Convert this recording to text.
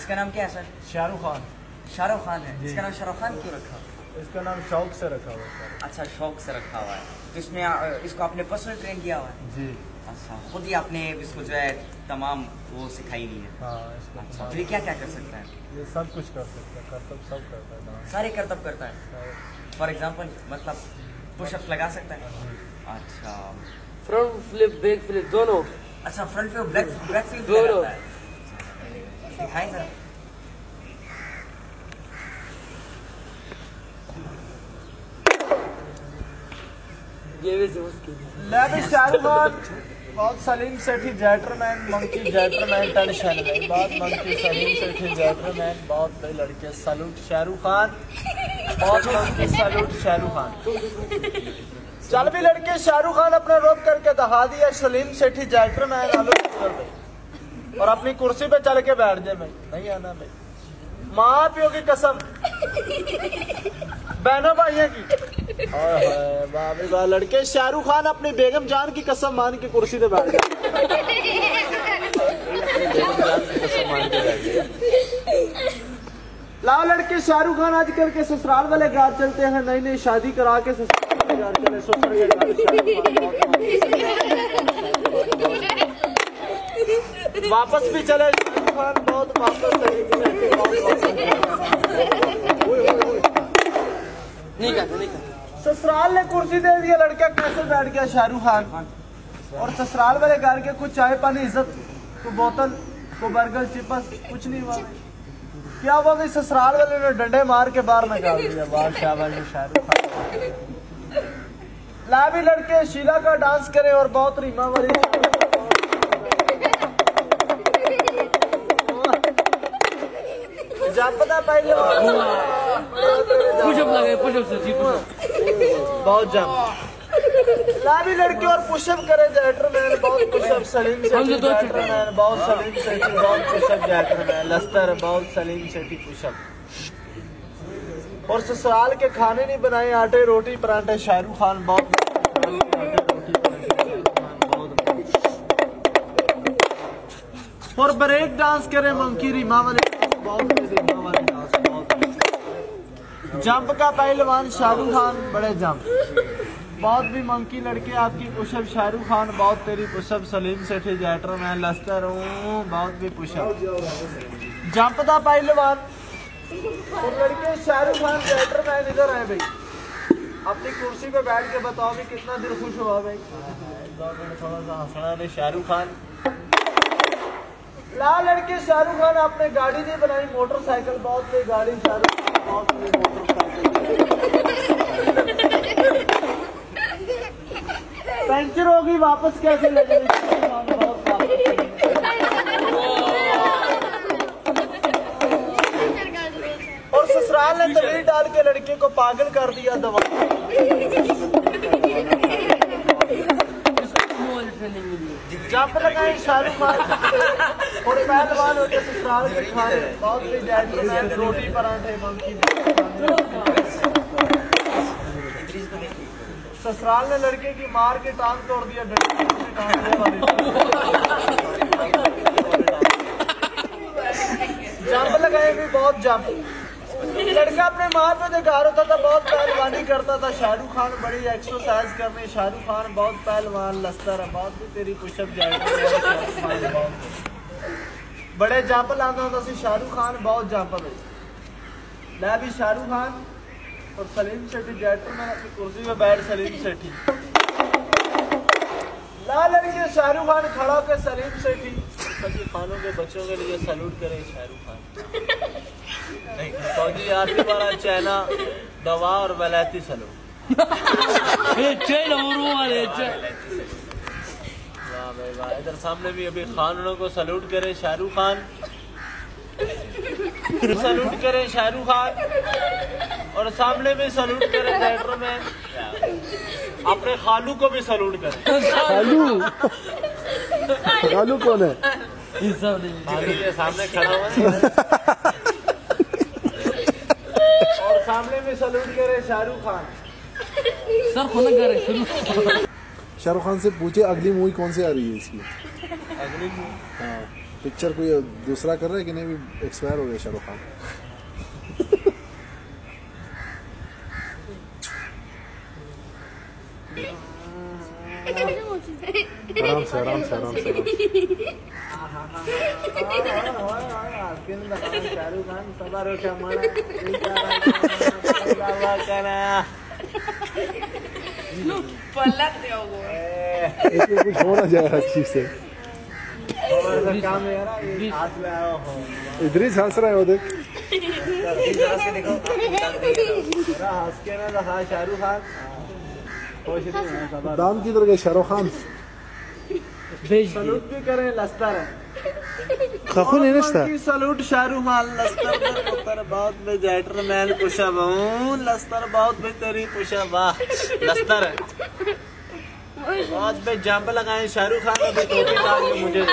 इसका नाम क्या है सर? शाहरुख खान। शाहरुख खान है। इसका नाम शाहरुख खान क्यों रखा? इसका नाम शौक से रखा हुआ है। अच्छा, शौक से रखा हुआ है। तो इसमें इसको आपने पर्सनल ट्रेन किया हुआ है? जी। अच्छा, खुद ही आपने इसको जो है तमाम वो सिखाई नहीं है? हाँ। अच्छा, तो ये क्या क्या कर सकता है? ये सब कुछ कर सकता है, करतब सब करता है। सारे करतब करता है। फॉर एग्जाम्पल मतलब पुशअप्स लगा सकता है? अच्छा, फ्रंट फ्लिप बैक फ्लिप दोनों। अच्छा, फ्रंट पे बैक फ्लिप दोनों दिखाएं सर। ये भी मुश्किल। शाहरुख खान बहुत सलीम सेठी जैटरमैन मंकी जैटरमैन टेंशन में बहुत मंकी सलीम सेठी जैटरमैन बहुत बड़े लड़के सैल्यूट शाहरुख खान बहुत मंकी सैल्यूट शाहरुख खान। चल भी लड़के शाहरुख खान अपना रोक करके दिखा दिया सलीम सेठी जैटरमैन और अपनी कुर्सी पे चल के बैठ जाए। भाई नहीं आना भाई, माँ प्यो की कसम, बहनों भाइयों की। वाह भाई वाह, लड़के शाहरुख खान अपनी बेगम जान की कसम मान के कुर्सी पे बैठ गए। लाओ लड़के शाहरुख खान आजकल के ससुराल वाले घर चलते हैं, नई नई शादी करा के ससुराल वाले घर चले। ससुर के घर वापस भी चले शाहरुख खान बहुत वापस ससुराल ने कुर्सी दे दिया, लड़का कैसे बैठ गया शाहरुख खान। और ससुराल वाले घर के कुछ चाय पानी इज्जत को बोतल को बर्गर चिपस कुछ नहीं हुआ। क्या हुआ भाई, ससुराल वाले ने डंडे मार के बाहर निकाल दिया। वाह शाबाश शाहरुख खान। ला भी लड़के शीला का डांस करे और बहुत रीमा वाली जापदा पहले पुशअप लगे, पुशअप सर जी, बहुत जम ला भी लड़के और पुशअप करे जैटरमैन बहुत पुशअप सलीम सेठी जैटरमैन बहुत सलीम सेठी बहुत पुशअप जैटरमैन लस्तर बहुत सलीम सेठी पुशअप। और ससुराल के खाने नहीं बनाए आटे रोटी पराठे शाहरुख खान बहुत और ब्रेक डांस करे मंकी रीमा वाले जंप का पहलवान शाहरुख खान बड़े जंप बहुत भी मंकी लड़के आपकी पुशअप शाहरुख खान बहुत तेरी पुशअप सलीम सेठी जैटरमैन लस्तर हूँ बहुत भी पुशअप जंप का पहलवान और लड़के शाहरुख खान जैटरमैन इधर है भाई। अपनी कुर्सी पे बैठ के बताओ भी कितना दिल खुश हुआ भाई। थोड़ा सा हंसना नहीं शाहरुख खान। ला लड़के शाहरुख खान आपने गाड़ी नहीं बनाई मोटरसाइकिल बहुत बड़ी गाड़ी शाहरुख खान बहुत बड़ी मोटरसाइकिल पंचर होगी वापस कैसे ले जाएगी। और ससुराल ने तवीर डाल के लड़के को पागल कर दिया दवा। जंप लगाए शाहरुख खान और पहलवान होते ससुराल के खाने बहुत रोटी पराठे ससुराल ने लड़के की मार के टांग तोड़ दिया। जंप लगाए भी बहुत जंप। लड़का अपने माँ पे जो घर होता था बहुत पहलवानी करता था। शाहरुख खान बड़ी एक्सरसाइज करनी शाहरुख खान बहुत पहलवान लस्तर है बहुत भी तेरी पुशअप जाएगी बड़े जंप लाता होता सी शाहरुख खान बहुत जंप है। मैं भी शाहरुख खान और सलीम सेठी जैटरमैन अपनी कुर्सी पे बैठ सलीम सेठी ला लड़के शाहरुख खान खड़ा होकर सलीम सेठी सभी खानों के बच्चों के लिए सैल्यूट करे शाहरुख खान। फौजी आती वाला चाइना दवा और वलायती सलूट इधर सामने भी अभी खानों को सैल्यूट करे शाहरुख खान सैल्यूट करे शाहरुख खान और सामने भी सैल्यूट करे जैटरमैन अपने खालू को भी सैल्यूट करे। खालू कौन है? सामने खड़ा हुआ और सामने में सैल्यूट करे शाहरुख खान। सर खुद करे शाहरुख खान से पूछे अगली मूवी कौन सी आ रही है इसकी? अगली मूवी हाँ पिक्चर कोई दूसरा कर रहा है कि नहीं? भी एक्सपायर हो गया शाहरुख खान। आराम से आराम से आराम से शाहरुख खान सवार उठा मारा पलट दे वो इसमें कुछ हो ना जाए हर चीज से। काम है यार, ये हाथ में आया हो इधर ही हंस रहा है वो देख। जरा से देखो जरा हंस के ना दिखा शाहरुख खान। खुश नहीं है सवार। दाम किधर गए शाहरुख खान? सलूट भी करें लस्तर खखुन है नस्ता सलूट शाहरुख खान लस्तर बहुत में जेंटलमैन पुशअप लस्तर बहुत बेहतरीन पुशअप लस्तर बहुत में जंप लगाए शाहरुख खान अभी टोपी डाल के मुझे